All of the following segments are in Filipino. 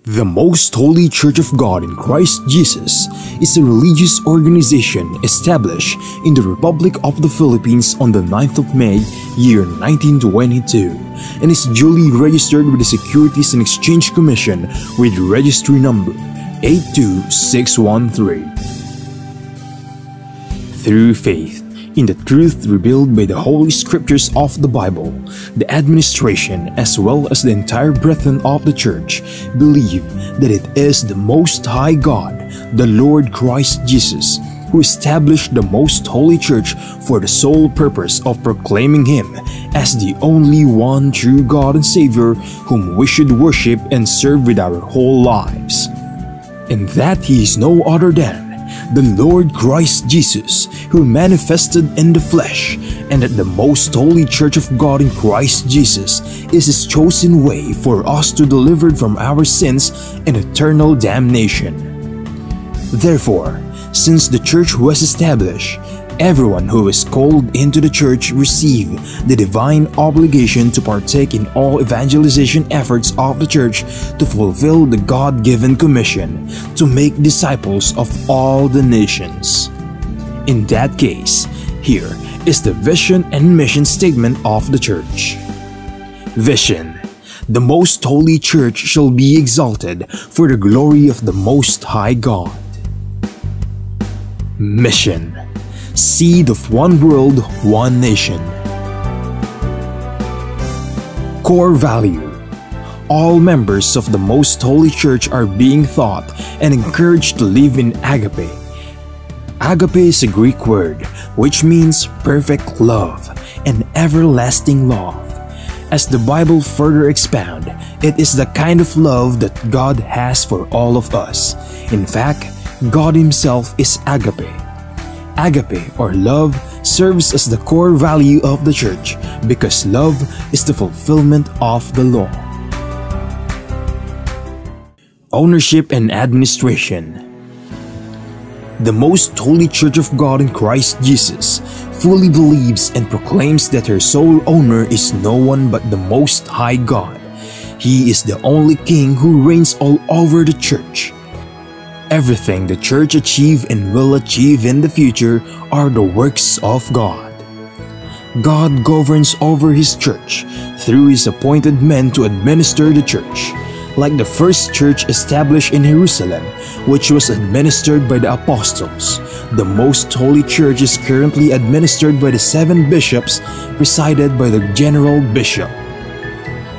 The Most Holy Church of God in Christ Jesus is a religious organization established in the Republic of the Philippines on the 9th of May, year 1922, and is duly registered with the Securities and Exchange Commission with registry number 82613. Through faith in the truth revealed by the Holy Scriptures of the Bible, the administration as well as the entire brethren of the Church believe that it is the Most High God, the Lord Christ Jesus, who established the Most Holy Church for the sole purpose of proclaiming Him as the only one true God and Savior whom we should worship and serve with our whole lives, and that He is no other than the Lord Christ Jesus, who manifested in the flesh, and that the Most Holy Church of God in Christ Jesus is His chosen way for us to deliver from our sins and eternal damnation. Therefore, since the Church was established, everyone who is called into the Church receive the divine obligation to partake in all evangelization efforts of the Church to fulfill the God-given commission to make disciples of all the nations. In that case, here is the vision and mission statement of the Church. Vision: the Most Holy Church shall be exalted for the glory of the Most High God. Mission: seed of one world, one nation. Core value: all members of the Most Holy Church are being taught and encouraged to live in agape. Agape is a Greek word which means perfect love and everlasting love. As the Bible further expounds, it is the kind of love that God has for all of us. In fact, God Himself is agape. Agape, or love, serves as the core value of the Church because love is the fulfillment of the law. Ownership and administration: the Most Holy Church of God in Christ Jesus fully believes and proclaims that her sole owner is no one but the Most High God. He is the only King who reigns all over the Church. Everything the Church achieve and will achieve in the future are the works of God. God governs over His Church through His appointed men to administer the Church. Like the first church established in Jerusalem, which was administered by the apostles, the Most Holy Church is currently administered by the 7 bishops, presided by the general bishop.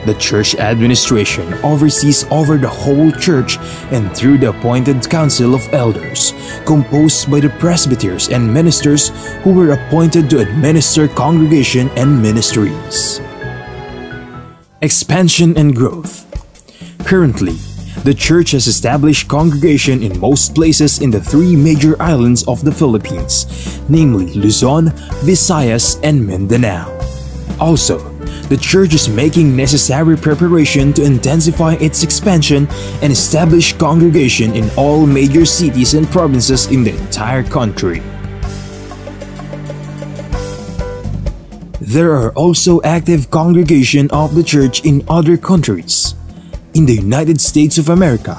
The church administration oversees over the whole church and through the appointed council of elders, composed by the presbyters and ministers who were appointed to administer congregation and ministries. Expansion and growth: currently, the church has established congregation in most places in the 3 major islands of the Philippines, namely Luzon, Visayas, and Mindanao. Also, the church is making necessary preparation to intensify its expansion and establish congregation in all major cities and provinces in the entire country. There are also active congregation of the church in other countries. In the United States of America,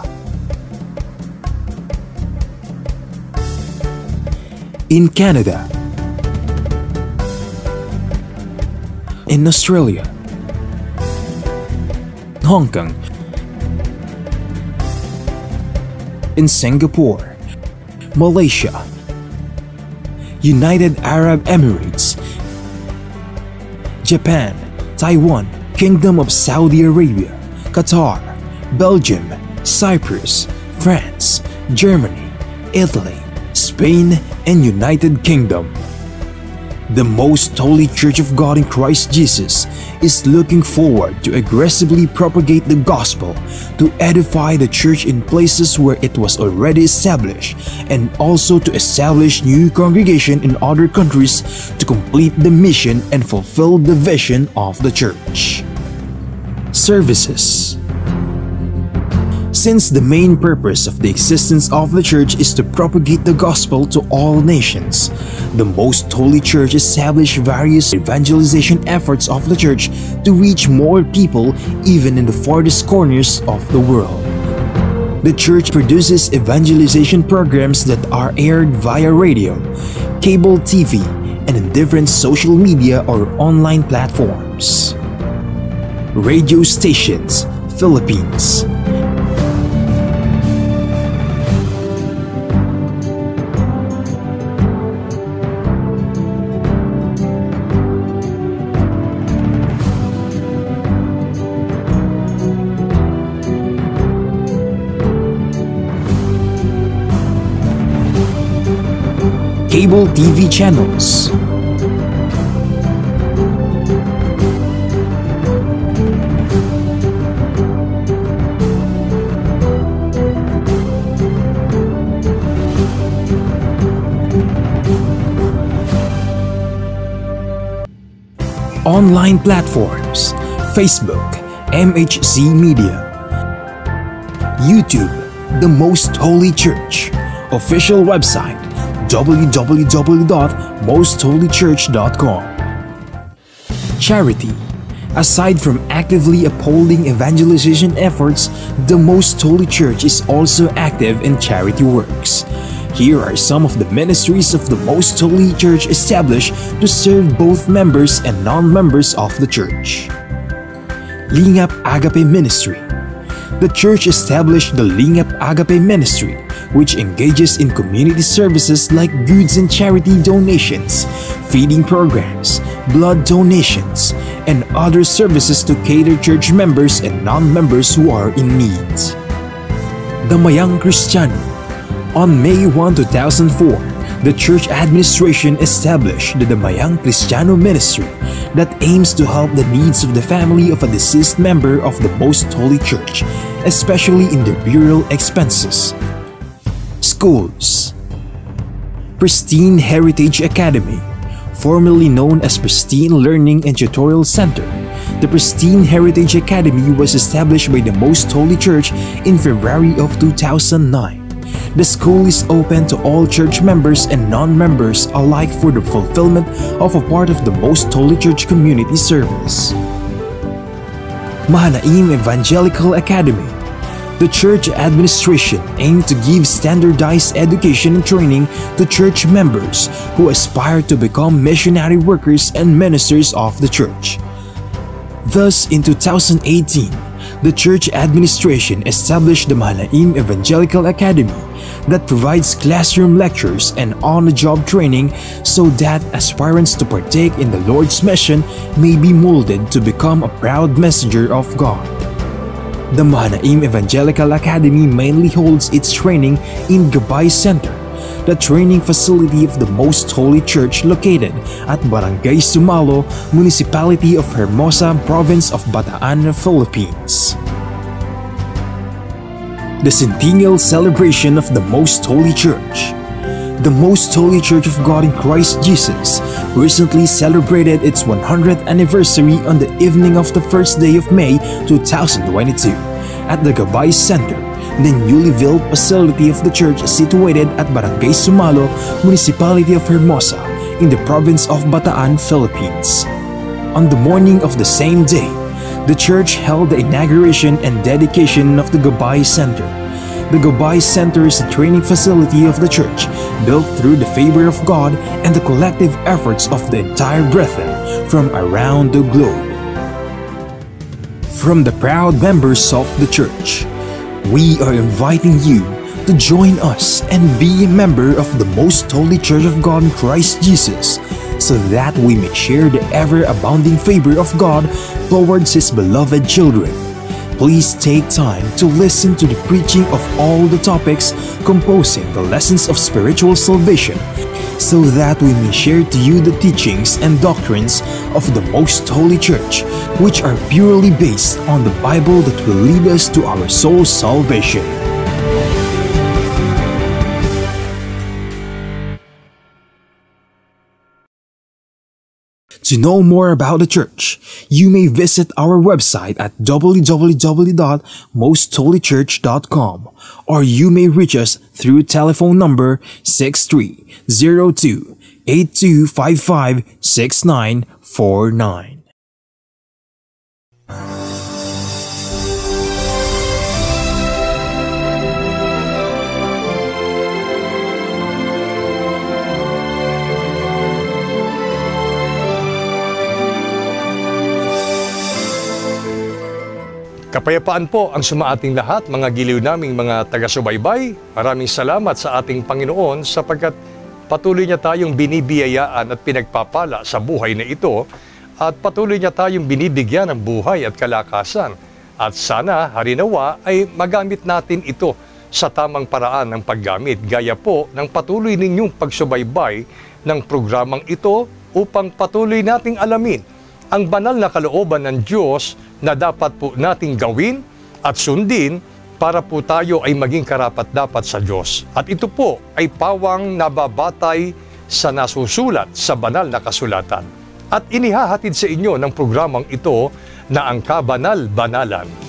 in Canada, in Australia, Hong Kong, in Singapore, Malaysia, United Arab Emirates, Japan, Taiwan, Kingdom of Saudi Arabia, Qatar, Belgium, Cyprus, France, Germany, Italy, Spain, and United Kingdom. The Most Holy Church of God in Christ Jesus is looking forward to aggressively propagate the gospel, to edify the church in places where it was already established, and also to establish new congregation in other countries to complete the mission and fulfill the vision of the church. Services: since the main purpose of the existence of the Church is to propagate the gospel to all nations, the Most Holy Church established various evangelization efforts of the Church to reach more people even in the farthest corners of the world. The church produces evangelization programs that are aired via radio, cable TV, and in different social media or online platforms. Radio stations, Philippines. Cable TV channels. Online platforms, Facebook, MHC Media. YouTube, The Most Holy Church. Official website, www.mostholychurch.com. Charity. Aside from actively upholding evangelization efforts, the Most Holy Church is also active in charity works. Here are some of the ministries of the Most Holy Church established to serve both members and non-members of the church. Lingap Agape Ministry. The church established the Lingap Agape Ministry, which engages in community services like goods and charity donations, feeding programs, blood donations, and other services to cater church members and non-members who are in need. Damayang Kristiyano. On May 1, 2004, the church administration established the Damayang Kristiyano Ministry that aims to help the needs of the family of a deceased member of the Most Holy Church, especially in their burial expenses. Schools. Pristine Heritage Academy, formerly known as Pristine Learning and Tutorial Center. The Pristine Heritage Academy was established by the Most Holy Church in February of 2009. The school is open to all church members and non-members alike for the fulfillment of a part of the Most Holy Church community service. Mahanaim Evangelical Academy. The church administration aimed to give standardized education and training to church members who aspire to become missionary workers and ministers of the church. Thus, in 2018, the church administration established the Mahanaim Evangelical Academy that provides classroom lectures and on-the-job training so that aspirants to partake in the Lord's mission may be molded to become a proud messenger of God. The Mahanaim Evangelical Academy mainly holds its training in Gabay Center, the training facility of the Most Holy Church located at Barangay Sumalo, Municipality of Hermosa, Province of Bataan, Philippines. The Centennial Celebration of the Most Holy Church. The Most Holy Church of God in Christ Jesus recently celebrated its 100th anniversary on the evening of the first day of May 2022 at the Gabay Center, the newly built facility of the church situated at Barangay Sumalo, Municipality of Hermosa, in the province of Bataan, Philippines. On the morning of the same day, the church held the inauguration and dedication of the Gabay Center. The Gabay Center is a training facility of the church, built through the favor of God and the collective efforts of the entire brethren from around the globe. From the proud members of the church, we are inviting you to join us and be a member of the Most Holy Church of God in Christ Jesus, so that we may share the ever-abounding favor of God towards His beloved children. Please take time to listen to the preaching of all the topics composing the lessons of spiritual salvation, so that we may share to you the teachings and doctrines of the Most Holy Church, which are purely based on the Bible that will lead us to our soul's salvation. To know more about the church, you may visit our website at www.mostholychurch.com, or you may reach us through telephone number 6302-8255-6949. Kapayapaan po ang sumaating lahat, mga giliw naming mga taga-subaybay. Maraming salamat sa ating Panginoon sapagkat patuloy niya tayong binibiyayaan at pinagpapala sa buhay na ito at patuloy niya tayong binibigyan ng buhay at kalakasan. At sana, harinawa, ay magamit natin ito sa tamang paraan ng paggamit, gaya po ng patuloy ninyong pagsubaybay ng programang ito upang patuloy nating alamin ang banal na kalooban ng Diyos na dapat po nating gawin at sundin para po tayo ay maging karapat-dapat sa Diyos. At ito po ay pawang nababatay sa nasusulat sa banal na kasulatan. At inihahatid sa inyo ng programang ito na ang Kabanal-Banalan.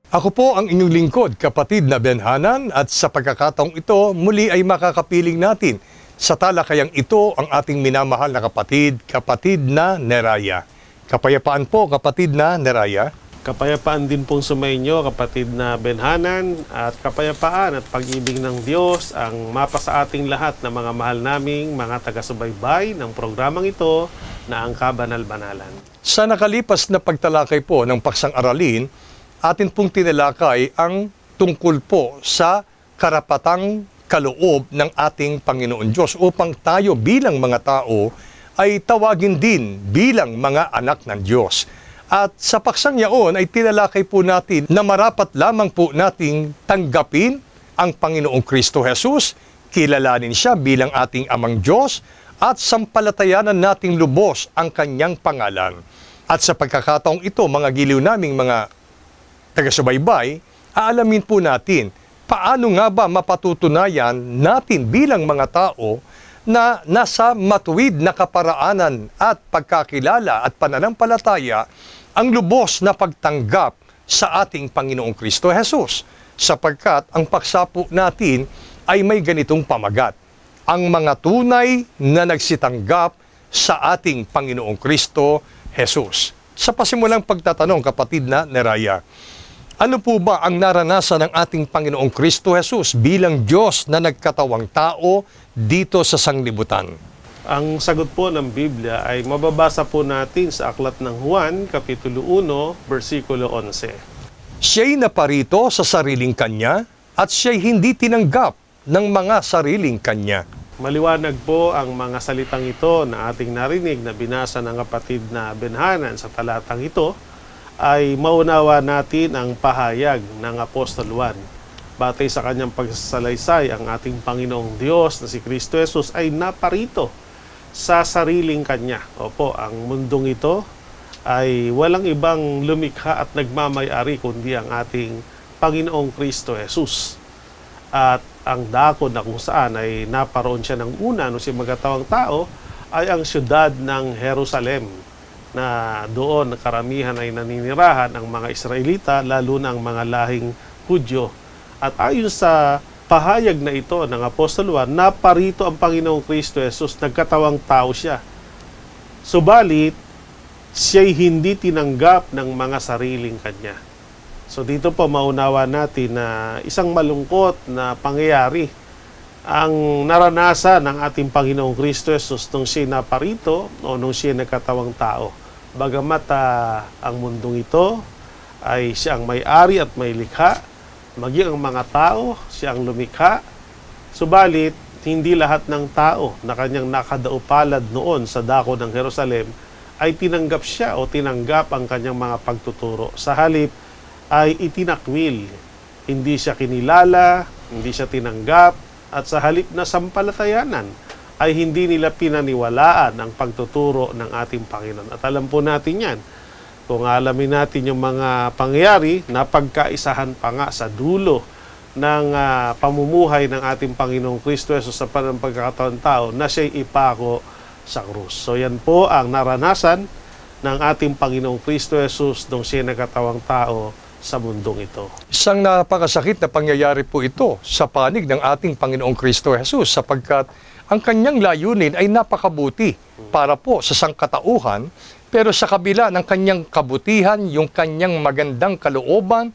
Ako po ang inyong lingkod, kapatid na Benhanan, at sa pagkakataong ito, muli ay makakapiling natin sa talakayang ito ang ating minamahal na kapatid, kapatid na Neraya. Kapayapaan po, kapatid na Neraya. Kapayapaan din pong sumainyo, kapatid na Benhanan, at kapayapaan at pag-ibig ng Diyos ang mapa sa ating lahat na mga mahal naming mga taga-subaybay ng programang ito na ang Kabanal-Banalan. Sa nakalipas na pagtalakay po ng paksang aralin, atin pong tinalakay ang tungkol po sa karapatang kaloob ng ating Panginoon Diyos upang tayo bilang mga tao ay tawagin din bilang mga anak ng Diyos. At sa paksang yaon ay tinalakay po natin na marapat lamang po nating tanggapin ang Panginoong Kristo Jesus, kilalanin siya bilang ating Amang Diyos at sampalatayanan nating lubos ang kanyang pangalan. At sa pagkakataong ito, mga giliw naming mga taga-subaybay, aalamin po natin paano nga ba mapatutunayan natin bilang mga tao na nasa matuwid na kaparaanan at pagkakilala at pananampalataya ang lubos na pagtanggap sa ating Panginoong Kristo Jesus. Sapagkat ang paksa po natin ay may ganitong pamagat. Ang mga tunay na nagsitanggap sa ating Panginoong Kristo Jesus. Sa pasimulang pagtatanong, kapatid na Neraya, ano po ba ang naranasan ng ating Panginoong Kristo Jesus bilang Diyos na nagkatawang tao dito sa sanglibutan? Ang sagot po ng Biblia ay mababasa po natin sa Aklat ng Juan, Kapitulo 1, versikulo 11. Siya'y naparito sa sariling kanya at siya'y hindi tinanggap ng mga sariling kanya. Maliwanag po ang mga salitang ito na ating narinig na binasa ng kapatid na Benhanan sa talatang ito, ay maunawa natin ang pahayag ng Apostol Juan. Batay sa kanyang pagsasalaysay, ang ating Panginoong Diyos na si Kristo Jesus ay naparito sa sariling kanya. Opo, ang mundong ito ay walang ibang lumikha at nagmamay-ari kundi ang ating Panginoong Kristo Jesus. At ang dakod na kung saan ay naparoon siya ng una nung siya magkatawang tao ay ang siyudad ng Jerusalem, na doon karamihan ay naninirahan ang mga Israelita, lalo na ang mga lahing Hudyo. At ayon sa pahayag na ito ng Apostol Juan, naparito ang Panginoong Kristo Jesus, nagkatawang tao siya. Subalit, siya'y hindi tinanggap ng mga sariling kanya. So dito po maunawa natin na isang malungkot na pangyayari ang naranasan ng ating Panginoong Kristo Jesus nung siya naparito o nung siya nagkatawang tao. Bagamat ang mundong ito ay siya ang may-ari at may likha, maging ang mga tao, siya ang lumikha, Subalit, hindi lahat ng tao na kanyang nakadaupalad noon sa dako ng Jerusalem ay tinanggap siya o tinanggap ang kanyang mga pagtuturo. Sa halip ay itinakwil. Hindi siya kinilala, hindi siya tinanggap, at sa halip na sampalatayanan ay hindi nila pinaniwalaan ang pagtuturo ng ating Panginoon. At alam po natin yan. Kung alamin natin yung mga pangyayari, napagkaisahan pa nga sa dulo ng pamumuhay ng ating Panginoong Kristo Jesus sa pagkakataon tao na siya'y ipako sa krus. So yan po ang naranasan ng ating Panginoong Kristo Jesus nung siya'y nagkatawang tao sa mundong ito. Isang napakasakit na pangyayari po ito sa panig ng ating Panginoong Kristo Jesus sapagkat ang kanyang layunin ay napakabuti para po sa sangkatauhan, pero sa kabila ng kanyang kabutihan, yung kanyang magandang kalooban,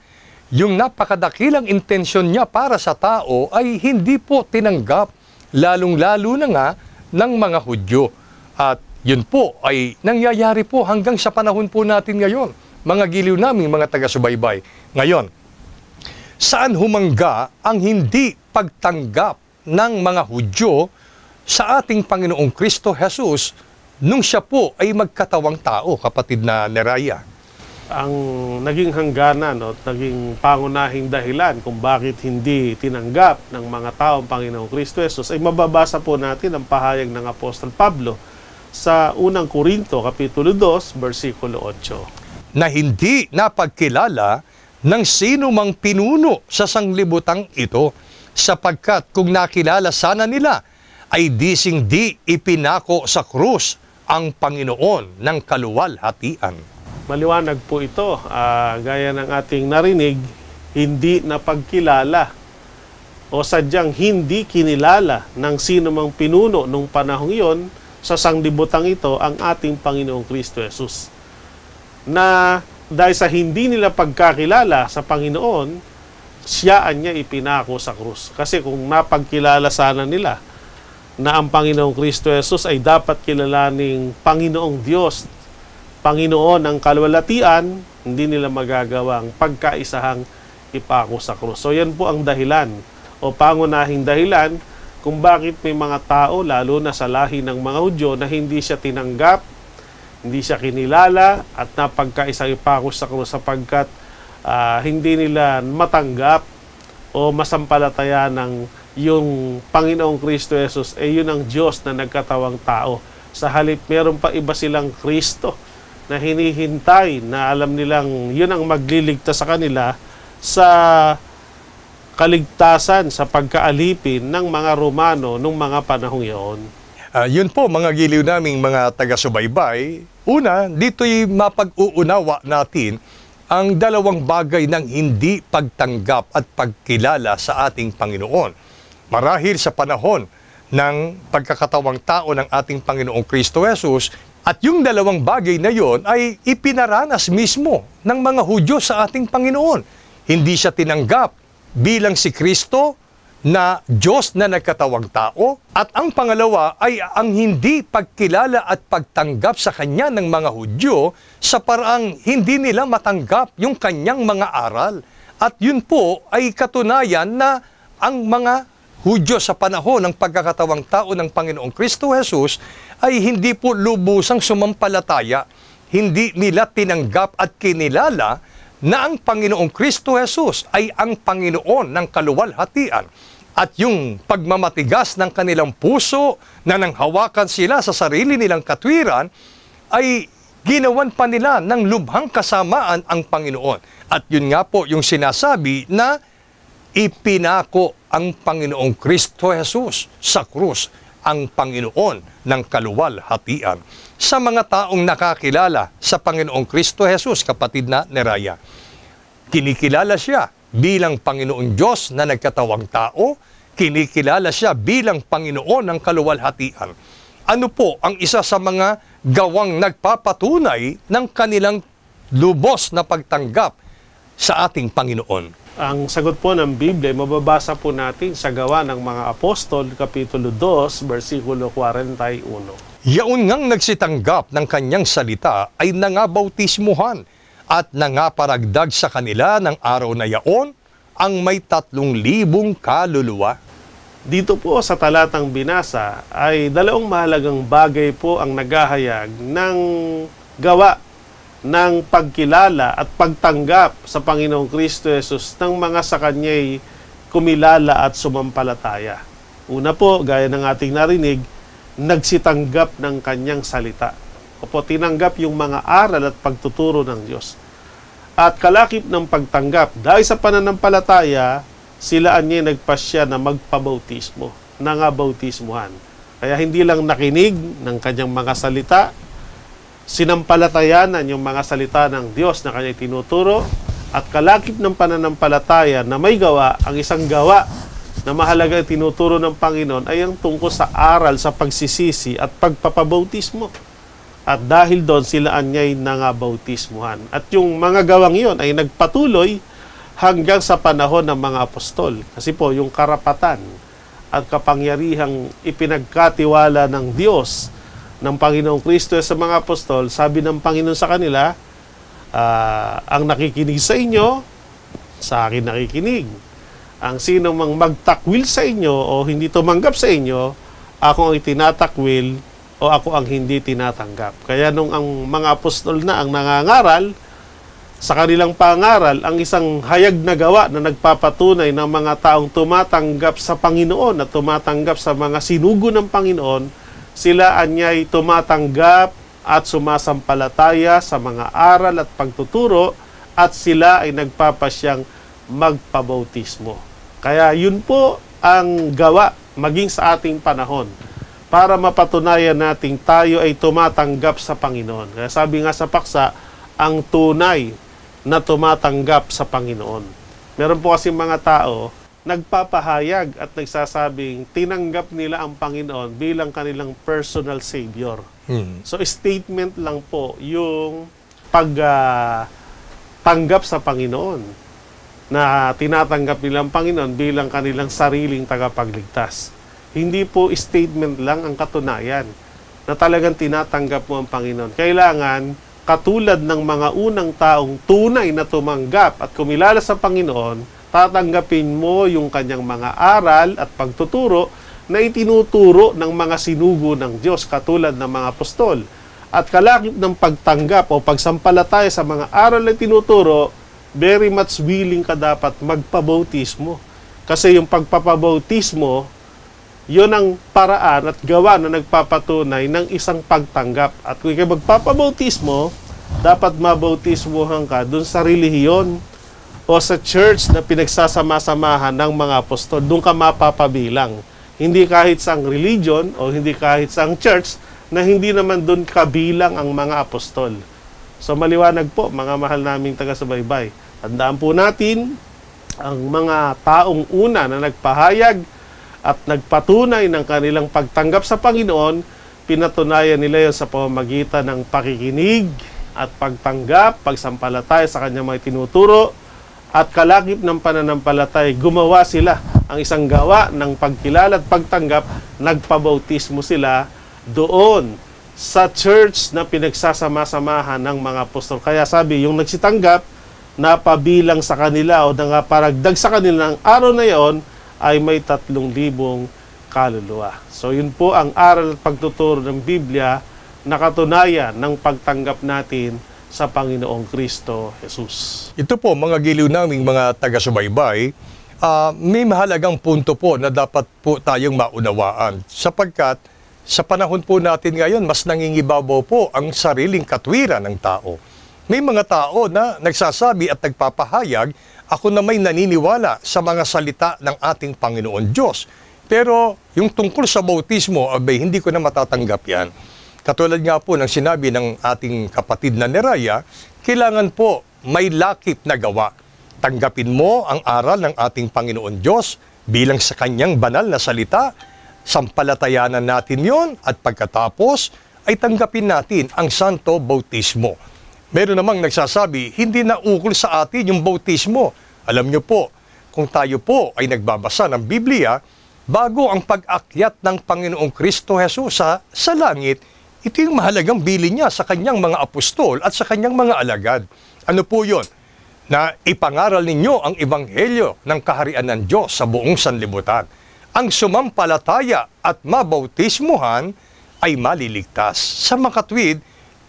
yung napakadakilang intensyon niya para sa tao ay hindi po tinanggap, lalong-lalo na nga ng mga Hudyo. At yun po ay nangyayari po hanggang sa panahon po natin ngayon, mga giliw naming mga taga-subaybay. Ngayon, saan humangga ang hindi pagtanggap ng mga Hudyo sa ating Panginoong Kristo Jesus nung siya po ay magkatawang tao, kapatid na Neraya? Ang naging hangganan at naging pangunahing dahilan kung bakit hindi tinanggap ng mga taong Panginoong Kristo Jesus ay mababasa po natin ang pahayag ng Apostol Pablo sa unang Korinto, Kapitulo 2, versikulo 8. Na hindi napagkilala ng sino mang pinuno sa sanglibutang ito, sapagkat kung nakilala sana nila, ay di ipinako sa krus ang Panginoon ng kaluwalhatian. Maliwanag po ito, gaya ng ating narinig, hindi napagkilala o sadyang hindi kinilala ng sino mang pinuno nung panahong iyon sa sanglibutang ito ang ating Panginoong Kristo Jesus. Na dahil sa hindi nila pagkakilala sa Panginoon, siyaan niya ipinako sa krus. Kasi kung napagkilala sana nila na ang Panginoong Kristo Jesus ay dapat kilalaning Panginoong Diyos, Panginoon ng kaluwalhatian, hindi nila magagawang pagkaisahang ipako sa krus. So yan po ang dahilan o pangunahing dahilan kung bakit may mga tao, lalo na sa lahi ng mga Hudyo, na hindi siya tinanggap, hindi siya kinilala at napagkaisang ipako sa krus sapagkat hindi nila matanggap o masampalataya ng yung Panginoong Kristo Jesus yun ang Diyos na nagkatawang tao. Sa halip, meron pa iba silang Kristo na hinihintay na alam nilang yun ang magliligtas sa kanila sa kaligtasan sa pagkaalipin ng mga Romano nung mga panahong iyon. Yun po mga giliw naming mga taga-subaybay. Una, dito'y mapag-uunawa natin ang dalawang bagay ng hindi pagtanggap at pagkilala sa ating Panginoon. Marahil sa panahon ng pagkakatawang tao ng ating Panginoong Kristo Jesus, at yung dalawang bagay na yon ay ipinaranas mismo ng mga Hudyo sa ating Panginoon. Hindi siya tinanggap bilang si Kristo na Diyos na nagkatawang tao, at ang pangalawa ay ang hindi pagkilala at pagtanggap sa Kanya ng mga Hudyo sa paraang hindi nila matanggap yung Kanyang mga aral. At yun po ay katunayan na ang mga Hudyo sa panahon ng pagkakatawang tao ng Panginoong Kristo Jesus ay hindi po lubusang sumampalataya, hindi nila tinanggap at kinilala na ang Panginoong Kristo Jesus ay ang Panginoon ng kaluwalhatian. At yung pagmamatigas ng kanilang puso na nanghawakan sila sa sarili nilang katwiran ay ginawan pa nila ng lubhang kasamaan ang Panginoon. At yun nga po yung sinasabi na ipinako ang Panginoong Kristo Jesus sa krus, ang Panginoon ng kaluwalhatian. Sa mga taong nakakilala sa Panginoong Kristo Jesus, kapatid na Neraya, kinikilala siya bilang Panginoong Diyos na nagkatawang tao, kinikilala siya bilang Panginoon ng kaluwalhatian. Ano po ang isa sa mga gawang nagpapatunay ng kanilang lubos na pagtanggap sa ating Panginoon? Ang sagot po ng Biblia, mababasa po natin sa Gawa ng mga Apostol, Kapitulo 2, versikulo 41. Yaon ngang nagsitanggap ng kanyang salita ay nangabautismuhan at nangaparagdag sa kanila ng araw na yaon ang may 3,000 kaluluwa. Dito po sa talatang binasa ay dalawang mahalagang bagay po ang naghahayag ng gawa ng pagkilala at pagtanggap sa Panginoong Kristo Jesus ng mga sa Kanya'y kumilala at sumampalataya. Una po, gaya ng ating narinig, nagsitanggap ng Kanyang salita. Opo, tinanggap yung mga aral at pagtuturo ng Diyos. At kalakip ng pagtanggap, dahil sa pananampalataya, sila anya'y nagpasya na magpabautismo, nangabautismuhan. Kaya hindi lang nakinig ng Kanyang mga salita, sinampalatayanan yung mga salita ng Diyos na Kanya'y tinuturo, at kalakip ng pananampalataya na may gawa, ang isang gawa na mahalaga tinuturo ng Panginoon ay ang tungkol sa aral sa pagsisisi at pagpapabautismo. At dahil doon sila anya'y nangabautismuhan. At yung mga gawang iyon ay nagpatuloy hanggang sa panahon ng mga apostol. Kasi po, yung karapatan at kapangyarihang ipinagkatiwala ng Diyos ng Panginoong Kristo sa mga apostol, sabi ng Panginoon sa kanila, ang nakikinig sa inyo, sa akin nakikinig. Ang sino mang magtakwil sa inyo o hindi tumanggap sa inyo, ako ang itinatakwil o ako ang hindi tinatanggap. Kaya nung ang mga apostol na ang nangangaral, sa kanilang pangaral, ang isang hayag na gawa na nagpapatunay ng mga taong tumatanggap sa Panginoon at tumatanggap sa mga sinugo ng Panginoon, sila anya'y tumatanggap at sumasampalataya sa mga aral at pagtuturo at sila ay nagpapasyang magpabautismo. Kaya yun po ang gawa maging sa ating panahon para mapatunayan nating tayo ay tumatanggap sa Panginoon. Kaya sabi nga sa paksa, ang tunay na tumatanggap sa Panginoon. Meron po kasi mga tao nagpapahayag at nagsasabing tinanggap nila ang Panginoon bilang kanilang personal savior. So statement lang po yung pagtanggap sa Panginoon na tinatanggap nila ang Panginoon bilang kanilang sariling tagapagligtas. Hindi po statement lang ang katunayan na talagang tinatanggap mo ang Panginoon. Kailangan katulad ng mga unang taong tunay na tumanggap at kumilala sa Panginoon, tatanggapin mo yung Kanyang mga aral at pagtuturo na itinuturo ng mga sinugo ng Diyos katulad ng mga apostol. At kalakip ng pagtanggap o pagsampalataya sa mga aral na tinuturo, very much willing ka dapat magpabautismo. Kasi yung pagpapabautismo, yun ang paraan at gawa na nagpapatunay ng isang pagtanggap. At kung ikaw magpapabautismo, dapat mabautismuhan ka dun sa relihiyon o sa church na pinagsasama-samahan ng mga apostol. Doon ka mapapabilang. Hindi kahit sa religion o hindi kahit sa church na hindi naman doon kabilang ang mga apostol. So maliwanag po, mga mahal naming taga-subaybay. Tandaan po natin, ang mga taong una na nagpahayag at nagpatunay ng kanilang pagtanggap sa Panginoon, pinatunayan nila yun sa pamamagitan ng pakikinig at pagtanggap, pagsampalataya sa kanyang mga tinuturo, at kalakip ng pananampalataya, gumawa sila ang isang gawa ng pagkilala at pagtanggap, nagpabautismo sila doon sa church na pinagsasama-samahan ng mga apostol. Kaya sabi, yung nagsitanggap, napabilang sa kanila o nangaparagdag sa kanila ng araw na yon, ay may 3,000 kaluluwa. So yun po ang aral at pagtuturo ng Biblia na katunayan ng pagtanggap natin sa Panginoong Kristo Jesus. Ito po, mga giliw naming mga taga-subaybay, may mahalagang punto po na dapat po tayong maunawaan. Sapagkat sa panahon po natin ngayon, mas nangingibabaw po ang sariling katwiran ng tao. May mga tao na nagsasabi at nagpapahayag, ako na may naniniwala sa mga salita ng ating Panginoon Diyos. Pero yung tungkol sa bautismo, abay, hindi ko na matatanggap yan. Katulad nga po ng sinabi ng ating kapatid na Neraya, kailangan po may lakip na gawa. Tanggapin mo ang aral ng ating Panginoon Diyos bilang sa kanyang banal na salita, sampalatayanan natin yon at pagkatapos ay tanggapin natin ang Santo Bautismo. Meron namang nagsasabi, hindi na ukol sa atin yung bautismo. Alam nyo po, kung tayo po ay nagbabasa ng Biblia, bago ang pag-akyat ng Panginoong Kristo Jesus sa langit, ito yung mahalagang bilin niya sa kanyang mga apostol at sa kanyang mga alagad. Ano po yun? Na ipangaral ninyo ang ebanghelyo ng kaharian ng Diyos sa buong sanlibutan. ang sumampalataya at mabautismuhan ay maliligtas. Sa makatwid,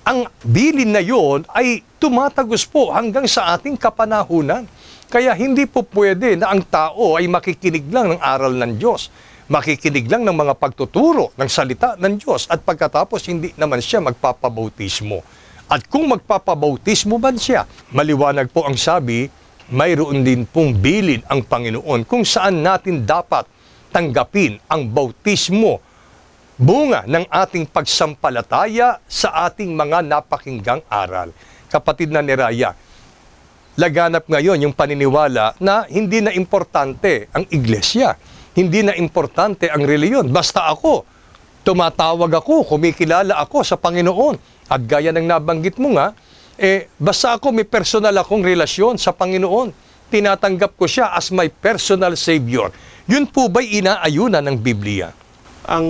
ang bilin na yon ay tumatagos po hanggang sa ating kapanahunan. Kaya hindi po pwede na ang tao ay makikinig lang ng aral ng Diyos, makikinig lang ng mga pagtuturo ng salita ng Diyos, at pagkatapos hindi naman siya magpapabautismo. At kung magpapabautismo man siya, maliwanag po ang sabi, mayroon din pong bilin ang Panginoon kung saan natin dapat tanggapin ang bautismo, bunga ng ating pagsampalataya sa ating mga napakinggang aral. Kapatid na niraya, laganap ngayon yung paniniwala na hindi na importante ang iglesia, hindi na importante ang reliyon. Basta ako, tumatawag ako, kumikilala ako sa Panginoon. At gaya ng nabanggit mo nga, basta ako may personal akong relasyon sa Panginoon, tinatanggap ko siya as my personal Savior. Yun po ba'y inaayunan ng Biblia? Ang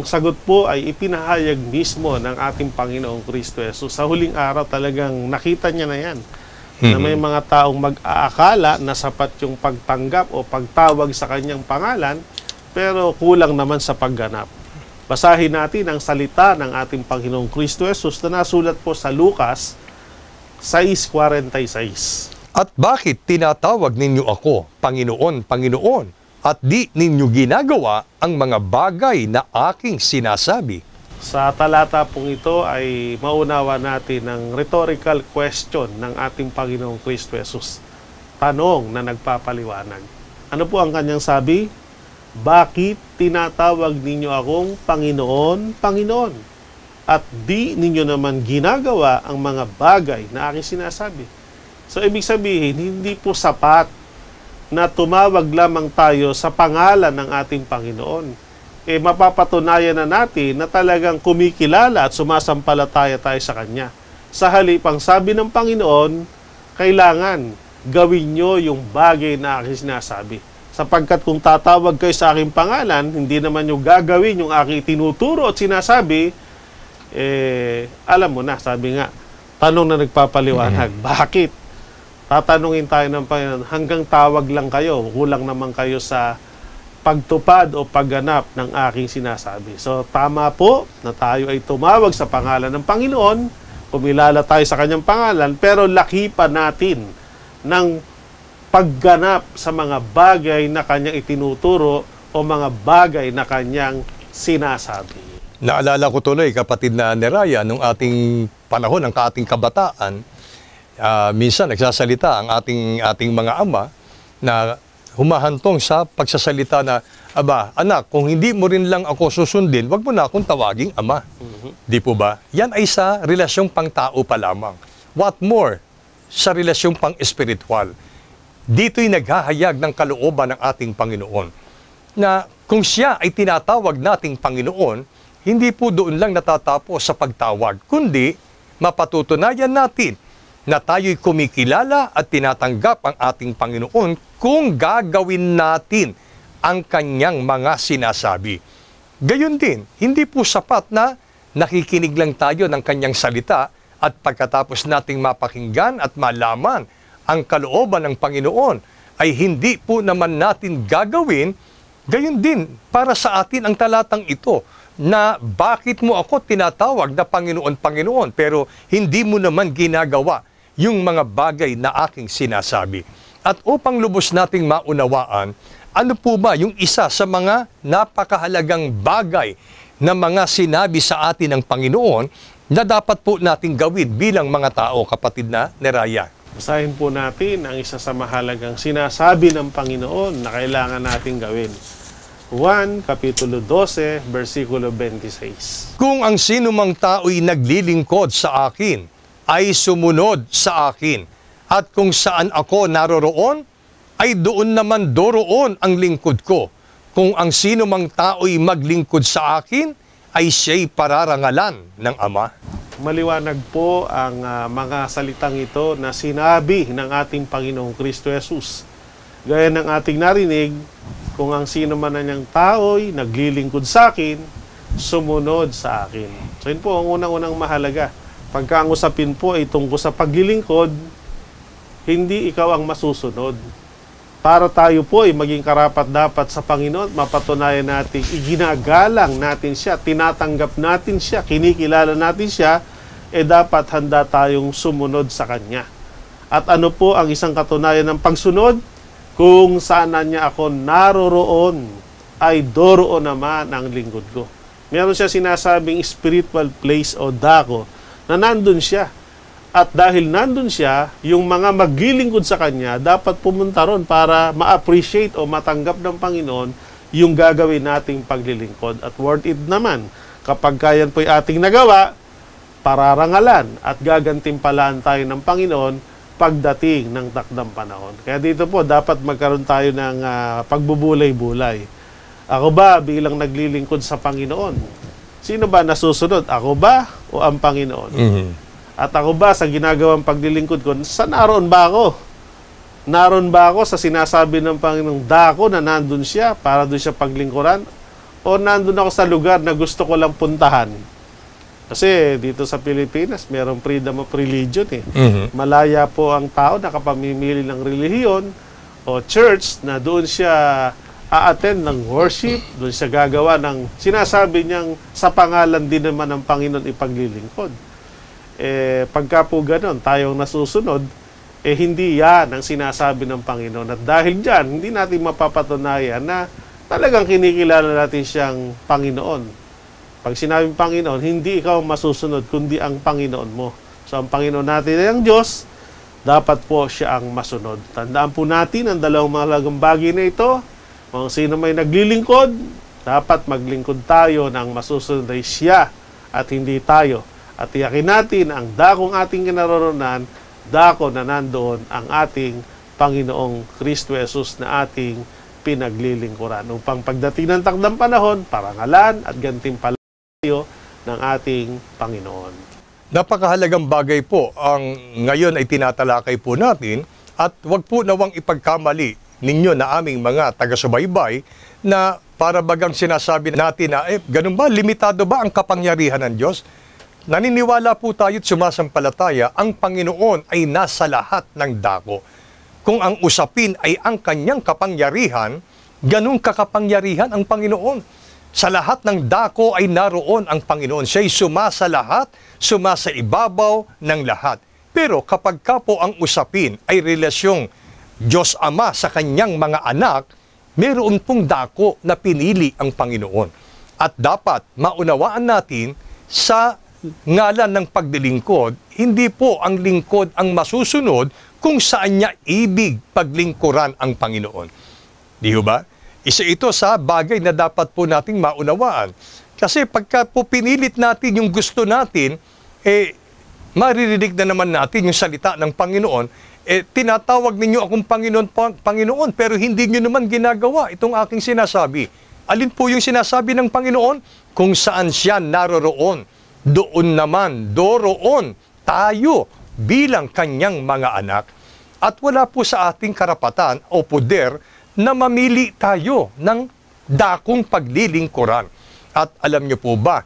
sagot po ay ipinahayag mismo ng ating Panginoong Kristo Jesus. Sa huling araw talagang nakita niya na yan. Na may mga taong mag-aakala na sapat yung pagtanggap o pagtawag sa kanyang pangalan, pero kulang naman sa pagganap. Basahin natin ang salita ng ating Panginoong Kristo Jesus na nasulat po sa Lucas 6:46. At bakit tinatawag ninyo ako, Panginoon, Panginoon, at di ninyo ginagawa ang mga bagay na aking sinasabi? Sa talata pong ito ay maunawa natin ang rhetorical question ng ating Panginoong Kristo Jesus. Tanong na nagpapaliwanag. Ano po ang kanyang sabi? Bakit tinatawag ninyo akong Panginoon, Panginoon, at di ninyo naman ginagawa ang mga bagay na aking sinasabi? So, ibig sabihin, hindi po sapat na tumawag lamang tayo sa pangalan ng ating Panginoon. Mapapatunayan na natin na talagang kumikilala at sumasampalataya tayo sa Kanya. Sa halipang sabi ng Panginoon, kailangan gawin nyo yung bagay na aking sinasabi. Sapagkat kung tatawag kayo sa aking pangalan, hindi naman nyo gagawin yung aking tinuturo at sinasabi, alam mo na, sabi nga, tanong na nagpapaliwanag, bakit? Tatanungin tayo ng Panginoon, hanggang tawag lang kayo, kulang naman kayo sa pagtupad o pagganap ng aking sinasabi. So, tama po na tayo ay tumawag sa pangalan ng Panginoon, kumilala tayo sa kanyang pangalan, pero lakipan natin ng pagganap sa mga bagay na kanyang itinuturo o mga bagay na kanyang sinasabi. Naalala ko tuloy, kapatid na Neraya, nung ating panahon, ang ating kabataan, minsan nagsasalita ang ating mga ama na humahantong sa pagsasalita na, aba, anak, kung hindi mo rin lang ako susundin, wag mo na akong tawaging ama. Di po ba? Yan ay sa relasyong pang-tao pa lamang. What more sa relasyong pang-espiritual? Dito'y naghahayag ng kalooban ng ating Panginoon na kung siya ay tinatawag nating Panginoon, hindi po doon lang natatapos sa pagtawag, kundi mapatutunayan natin na tayo'y kumikilala at tinatanggap ang ating Panginoon kung gagawin natin ang kanyang mga sinasabi. Gayon din, hindi po sapat na nakikinig lang tayo ng kanyang salita at pagkatapos nating mapakinggan at malaman ang kalooban ng Panginoon ay hindi po naman natin gagawin. Gayon din para sa atin ang talatang ito na bakit mo ako tinatawag na Panginoon, Panginoon, pero hindi mo naman ginagawa yung mga bagay na aking sinasabi. At upang lubos nating maunawaan, ano po ba yung isa sa mga napakahalagang bagay na mga sinabi sa atin ng Panginoon na dapat po nating gawin bilang mga tao, kapatid na Neraya? Basahin po natin ang isa sa mahalagang sinasabi ng Panginoon na kailangan nating gawin. Juan, Kapitulo 12, versikulo 26. Kung ang sinumang tao'y naglilingkod sa akin, ay sumunod sa akin. At kung saan ako naroroon, ay doon naman doroon ang lingkod ko. Kung ang sino mang tao'y maglingkod sa akin, ay siya'y pararangalan ng Ama. Maliwanag po ang mga salitang ito na sinabi ng ating Panginoong Kristo Jesus. Gaya ng ating narinig, kung ang sino man na niyang tao'y naglilingkod sa akin, sumunod sa akin. So yun po ang unang-unang mahalaga. Pagka ang usapin po ay tungkol sa paglilingkod, hindi ikaw ang masusunod. para tayo po ay maging karapat-dapat sa Panginoon, mapatunayan natin, iginagalang natin siya, tinatanggap natin siya, kinikilala natin siya, dapat handa tayong sumunod sa Kanya. At ano po ang isang katunayan ng pagsunod? Kung saan niya ako naroroon, ay doroon naman ang lingkod ko. Meron siya sinasabing spiritual place o dako, na nandun siya. At dahil nandun siya, yung mga maglilingkod sa Kanya, dapat pumunta ron para ma-appreciate o matanggap ng Panginoon yung gagawin nating paglilingkod. At worth it naman, kapag kayan po'y ating nagawa, pararangalan at gagantimpalaan tayo ng Panginoon pagdating ng takdang panahon. Kaya dito po, dapat magkaroon tayo ng pagbubulay-bulay. Ako ba bilang naglilingkod sa Panginoon? Sino ba nasusunod? Ako ba o ang Panginoon? At ako ba sa ginagawang paglilingkod ko, saan naroon ba ako? Naroon ba ako sa sinasabi ng Panginoong dako na nandun siya para doon siya paglingkuran? O nandun ako sa lugar na gusto ko lang puntahan? Kasi dito sa Pilipinas, mayroong freedom of religion eh. Malaya po ang tao na kapamimili ng relihiyon o church na doon siya a-attend ng worship, doon siya gagawa ng sinasabi niyang sa pangalan din naman ng Panginoon ipaglilingkod. Pagka po ganun, tayong nasusunod, hindi yan ang sinasabi ng Panginoon. At dahil dyan, hindi natin mapapatunayan na talagang kinikilala natin siyang Panginoon. Pag sinabing Panginoon, hindi ikaw masusunod, kundi ang Panginoon mo. So, ang Panginoon natin ay ang Diyos, dapat po siya ang masunod. Tandaan po natin ang dalawang mahalagang bagay na ito. Kung sino may naglilingkod, dapat maglingkod tayo ng masusunod ay siya at hindi tayo. At tiyakin natin ang dakong ating kinaroroonan, dako na nandoon ang ating Panginoong Kristo Jesus na ating pinaglilingkuran. Upang pagdating ng takdang panahon, parangalan at gantimpala tayo ng ating Panginoon. Napakahalagang bagay po ang ngayon ay tinatalakay po natin at wag po nawang ipagkamali ninyo na aming mga taga-subaybay na para bagang sinasabi natin na ganun ba, limitado ba ang kapangyarihan ng Diyos? Naniniwala po tayo at sumasampalataya, ang Panginoon ay nasa lahat ng dako. Kung ang usapin ay ang kanyang kapangyarihan, ganun kakapangyarihan ang Panginoon. Sa lahat ng dako ay naroon ang Panginoon. Siya'y sumasa lahat, sumasa ibabaw ng lahat. Pero kapag ka po ang usapin ay relasyong Diyos Ama sa kanyang mga anak, meron pong dako na pinili ang Panginoon. At dapat maunawaan natin sa ngalan ng paglilingkod, hindi po ang lingkod ang masusunod kung saan niya ibig paglingkuran ang Panginoon. Di ba? Isa ito sa bagay na dapat po nating maunawaan. Kasi pagka po pinilit natin yung gusto natin, maririnig na naman natin yung salita ng Panginoon, tinatawag ninyo akong Panginoon, pero hindi nyo naman ginagawa itong aking sinasabi. Alin po yung sinasabi ng Panginoon? Kung saan siya naroroon, doon naman, doroon, tayo bilang kanyang mga anak. At wala po sa ating karapatan o poder na mamili tayo ng dakong paglilingkuran. At alam niyo po ba,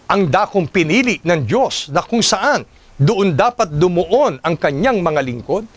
ang dakong pinili ng Diyos na kung saan doon dapat dumuon ang kanyang mga lingkod?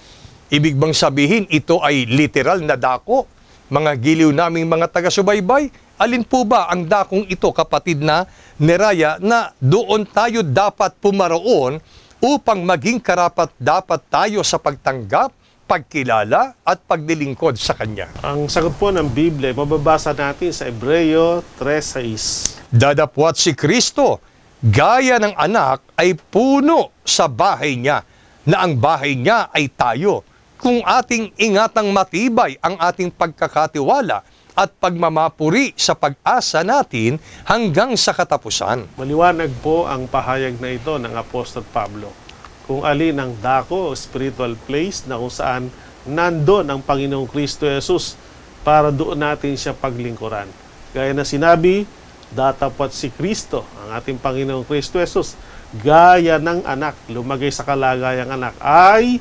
Ibig bang sabihin ito ay literal na dako? Mga giliw naming mga taga-subaybay, alin po ba ang dakong ito, kapatid na Neraya, na doon tayo dapat pumaroon upang maging karapat-dapat tayo sa pagtanggap, pagkilala at paglilingkod sa Kanya? Ang sagot po ng Biblia, mababasa natin sa Hebreo 3:6. Dadapwat si Kristo, gaya ng anak ay puno sa bahay niya, na ang bahay niya ay tayo. Kung ating ingatang matibay ang ating pagkakatiwala at pagmamapuri sa pag-asa natin hanggang sa katapusan. Maliwanag po ang pahayag na ito ng Apostol Pablo. Kung alin ang dako, spiritual place na kung saan nandun ang Panginoong Kristo Jesus para doon natin siya paglingkuran. Gaya na sinabi, datapat si Kristo, ang ating Panginoong Kristo Jesus, gaya ng anak, lumagay sa kalagayang anak, ay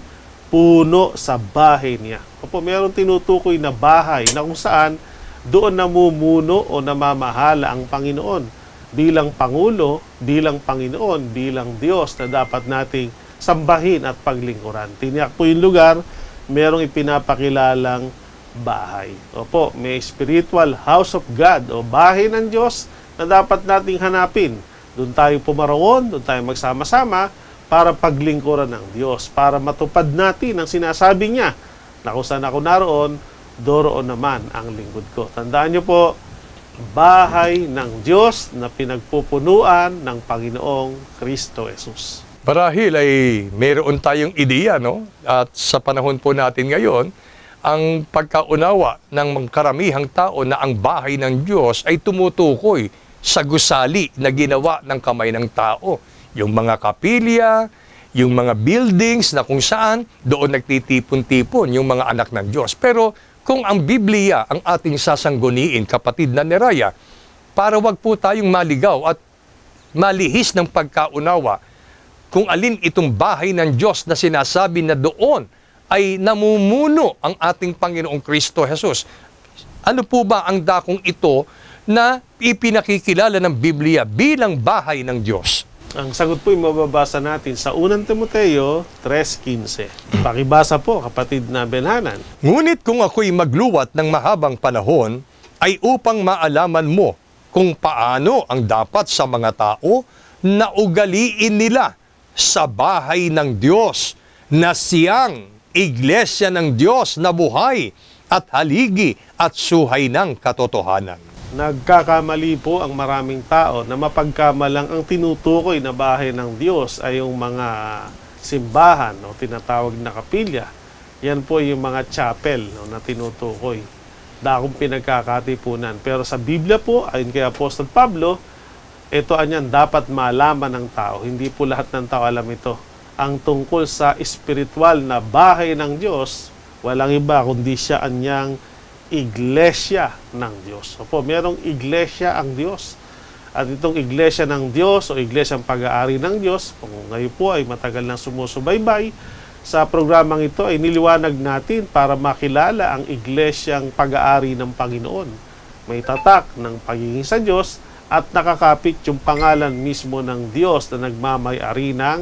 puno sa bahay niya. Opo, mayroong tinutukoy na bahay na kung saan doon namumuno o namamahala ang Panginoon bilang Pangulo, bilang Panginoon, bilang Diyos na dapat nating sambahin at paglingkuran. Tiniyak po yung lugar, merong ipinapakilalang bahay. Opo, may spiritual house of God o bahay ng Diyos na dapat nating hanapin. Doon tayo pumaroon, doon tayo magsama-sama para paglingkuran ng Diyos, para matupad natin ang sinasabi niya na kung saan ako naroon, doroon naman ang lingkod ko. Tandaan niyo po, bahay ng Diyos na pinagpupunuan ng Panginoong Kristo Jesus. Marahil ay mayroon tayong ideya, no? At sa panahon po natin ngayon, ang pagkaunawa ng karamihang tao na ang bahay ng Diyos ay tumutukoy sa gusali na ginawa ng kamay ng tao. Yung mga kapilya, yung mga buildings na kung saan doon nagtitipon-tipon yung mga anak ng Diyos. Pero kung ang Biblia ang ating sasangguniin, kapatid na Neraya, para wag po tayong maligaw at malihis ng pagkaunawa kung alin itong bahay ng Diyos na sinasabi na doon ay namumuno ang ating Panginoong Kristo Jesus. Ano po ba ang dakong ito na ipinakikilala ng Biblia bilang bahay ng Diyos? Ang sagot po ay mababasa natin sa 1 Timoteo 3:15. Pakibasa po, kapatid na Benhanan. Ngunit kung ako'y magluwat ng mahabang panahon, ay upang maalaman mo kung paano ang dapat sa mga tao na ugaliin nila sa bahay ng Diyos, na siyang iglesia ng Diyos na buhay at haligi at suhay ng katotohanan. Nagkakamali po ang maraming tao na mapagkamalang ang tinutukoy na bahay ng Diyos ay yung mga simbahan o tinatawag na kapilya. Yan po yung mga chapel na tinutukoy. Dakong pinagkakatipunan. Pero sa Biblia po, ayon kay Apostol Pablo, ito anyan dapat malaman ng tao. Hindi po lahat ng tao alam ito. Ang tungkol sa espiritual na bahay ng Diyos, walang iba kundi siya anyang iglesia ng Diyos. Opo, merong iglesia ang Diyos. At itong iglesia ng Diyos o iglesia ng pag-aari ng Diyos, kung ngayon po ay matagal nang sumusubaybay, sa programang ito ay niliwanag natin para makilala ang iglesyang pag-aari ng Panginoon. May tatak ng pagiging sa Diyos at nakakapit yung pangalan mismo ng Diyos na nagmamay-ari ng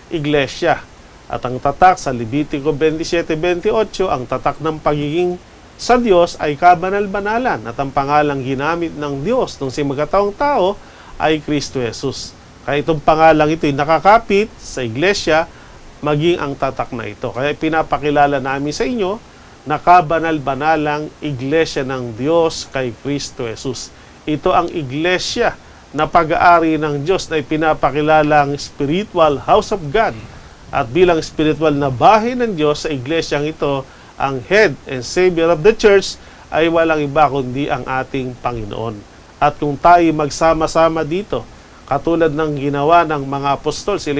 iglesia. At ang tatak sa Levitico 27:28, ang tatak ng pagiging sa Diyos ay kabanal-banalan at ang pangalang ginamit ng Diyos nung si magkataong tao ay Kristo Jesus. Kaya itong pangalang ito ay nakakapit sa iglesia maging ang tatak na ito. Kaya pinapakilala namin sa inyo na kabanal-banalang iglesia ng Diyos kay Kristo Jesus. Ito ang iglesia na pag-aari ng Diyos na ipinapakilalang spiritual house of God. At bilang spiritual na bahay ng Diyos sa iglesyang ito, ang head and savior of the church ay walang iba kundi ang ating Panginoon. At kung tayo magsama-sama dito, katulad ng ginawa ng mga apostol, sila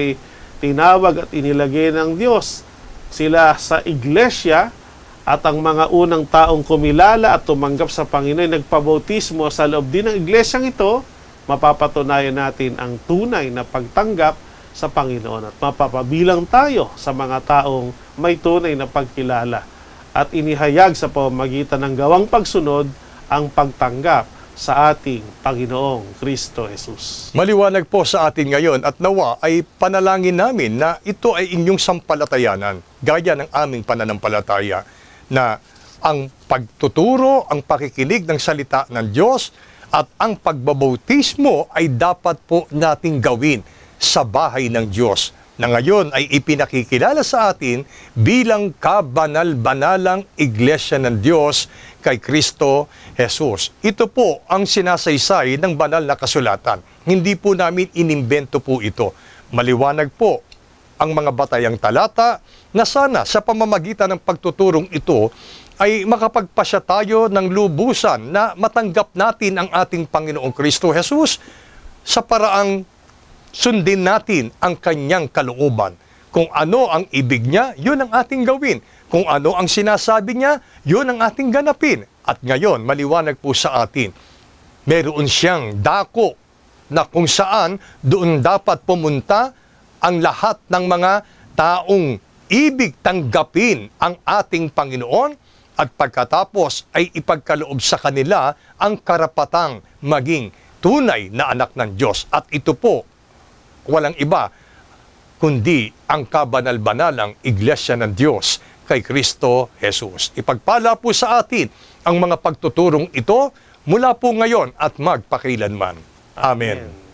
tinawag at inilagay ng Diyos sila sa iglesia, at ang mga unang taong kumilala at tumanggap sa Panginoon ay nagpabautismo sa loob din ng iglesyang ito, mapapatunayan natin ang tunay na pagtanggap sa Panginoon at mapapabilang tayo sa mga taong may tunay na pagkilala at inihayag sa pamamagitan ng gawang pagsunod ang pagtanggap sa ating Panginoong Kristo Jesus. Maliwanag po sa atin ngayon at nawa ay panalangin namin na ito ay inyong sampalatayanan, gaya ng aming pananampalataya, na ang pagtuturo, ang pakikinig ng salita ng Diyos at ang pagbabautismo ay dapat po nating gawin sa bahay ng Diyos, na ngayon ay ipinakikilala sa atin bilang kabanal-banalang iglesia ng Diyos kay Kristo Jesus. Ito po ang sinasaysay ng banal na kasulatan. Hindi po namin inimbento po ito. Maliwanag po ang mga batayang talata na sana sa pamamagitan ng pagtuturong ito ay makapagpasya tayo ng lubusan na matanggap natin ang ating Panginoong Kristo Jesus sa paraang sundin natin ang kanyang kalooban. Kung ano ang ibig niya, yun ang ating gawin. Kung ano ang sinasabi niya, yun ang ating ganapin. At ngayon, maliwanag po sa atin, meron siyang dako na kung saan doon dapat pumunta ang lahat ng mga taong ibig tanggapin ang ating Panginoon at pagkatapos ay ipagkaloob sa kanila ang karapatang maging tunay na anak ng Diyos. At ito po, walang iba kundi ang kabanal-banalang iglesia ng Diyos kay Kristo Jesus. Ipagpala po sa atin ang mga pagtuturong ito mula po ngayon at magpakailanman. Amen.